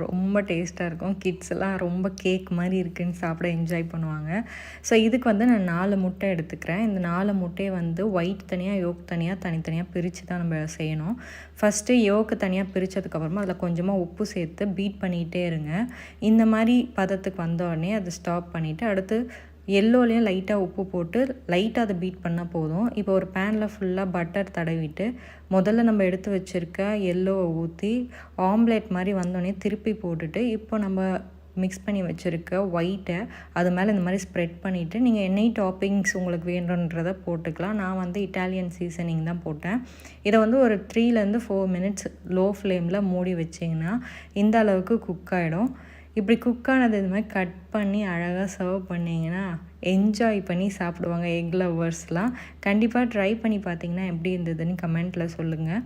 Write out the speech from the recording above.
ரொம்ப டேஸ்ட்டாக இருக்கும். கிட்ஸ்லாம் ரொம்ப கேக் மாதிரி இருக்குன்னு சாப்பிட என்ஜாய் பண்ணுவாங்க. ஸோ இதுக்கு வந்து நான் 4 முட்டை எடுத்துக்கிறேன். இந்த 4 முட்டையை வந்து ஒயிட் தனியாக, யோக் தனியாக, தனித்தனியாக பிரித்து தான் நம்ம செய்யணும். ஃபஸ்ட்டு யோக்கு தனியாக பிரித்ததுக்கப்புறமா அதில் கொஞ்சமாக உப்பு சேர்த்து பீட் பண்ணிகிட்டே இருங்க. இந்த மாதிரி பதத்துக்கு வந்த உடனே அதை ஸ்டாப் பண்ணிவிட்டு அடுத்து எல்லோலையும் லைட்டாக உப்பு போட்டு லைட்டாக அதை பீட் பண்ணால் போதும். இப்போ ஒரு பேனில் ஃபுல்லாக பட்டர் தடவிட்டு முதல்ல நம்ம எடுத்து வச்சுருக்க எல்லோவை ஊற்றி ஆம்லேட் மாதிரி வந்தோடனே திருப்பி போட்டுட்டு இப்போ நம்ம மிக்ஸ் பண்ணி வச்சுருக்க ஒயிட்டை அது மேலே இந்த மாதிரி ஸ்ப்ரெட் பண்ணிவிட்டு நீங்கள் என்ன டாப்பிங்ஸ் உங்களுக்கு வேணுன்றதை போட்டுக்கலாம். நான் வந்து இட்டாலியன் சீசனிங் தான் போட்டேன். இதை வந்து ஒரு 3-4 மினிட்ஸ் லோ ஃப்ளேமில் மூடி வச்சிங்கன்னா இந்த அளவுக்கு குக் ஆகிடும். இப்படி குக்கானது இது மாதிரி கட் பண்ணி அழகாக சர்வ் பண்ணிங்கன்னா என்ஜாய் பண்ணி சாப்பிடுவாங்க எக் லவ்வர்ஸ்லாம். கண்டிப்பாக ட்ரை பண்ணி பார்த்தீங்கன்னா எப்படி இருந்ததுன்னு கமெண்ட்டில் சொல்லுங்கள்.